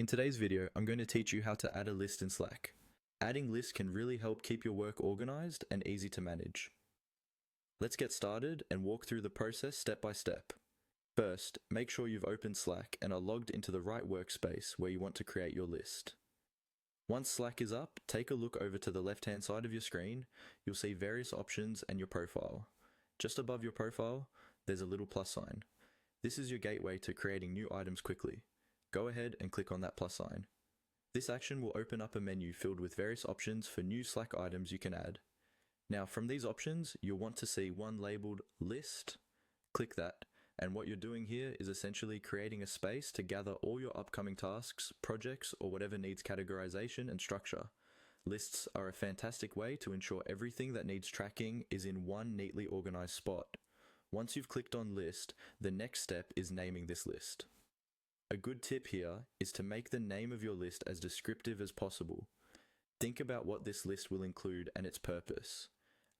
In today's video, I'm going to teach you how to add a list in Slack. Adding lists can really help keep your work organized and easy to manage. Let's get started and walk through the process step by step. First, make sure you've opened Slack and are logged into the right workspace where you want to create your list. Once Slack is up, take a look over to the left-hand side of your screen. You'll see various options and your profile. Just above your profile, there's a little plus sign. This is your gateway to creating new items quickly. Go ahead and click on that plus sign. This action will open up a menu filled with various options for new Slack items you can add. Now from these options, you'll want to see one labeled List. Click that, and what you're doing here is essentially creating a space to gather all your upcoming tasks, projects, or whatever needs categorization and structure. Lists are a fantastic way to ensure everything that needs tracking is in one neatly organized spot. Once you've clicked on List, the next step is naming this list. A good tip here is to make the name of your list as descriptive as possible. Think about what this list will include and its purpose.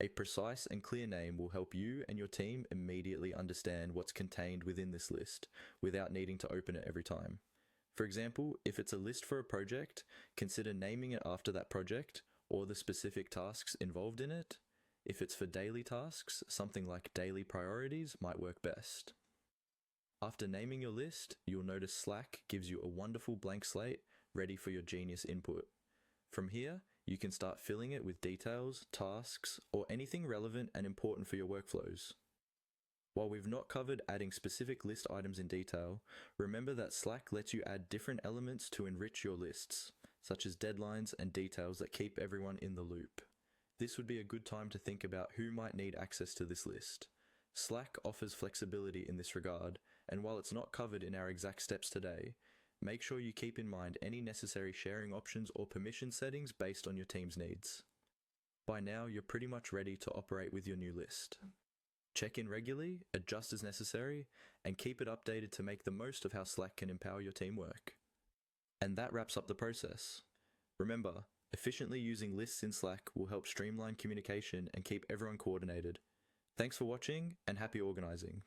A precise and clear name will help you and your team immediately understand what's contained within this list without needing to open it every time. For example, if it's a list for a project, consider naming it after that project or the specific tasks involved in it. If it's for daily tasks, something like daily priorities might work best. After naming your list, you'll notice Slack gives you a wonderful blank slate ready for your genius input. From here, you can start filling it with details, tasks, or anything relevant and important for your workflows. While we've not covered adding specific list items in detail, remember that Slack lets you add different elements to enrich your lists, such as deadlines and details that keep everyone in the loop. This would be a good time to think about who might need access to this list. Slack offers flexibility in this regard, and while it's not covered in our exact steps today, make sure you keep in mind any necessary sharing options or permission settings based on your team's needs. By now, you're pretty much ready to operate with your new list. Check in regularly, adjust as necessary, and keep it updated to make the most of how Slack can empower your teamwork. And that wraps up the process. Remember, efficiently using lists in Slack will help streamline communication and keep everyone coordinated. Thanks for watching, and happy organizing.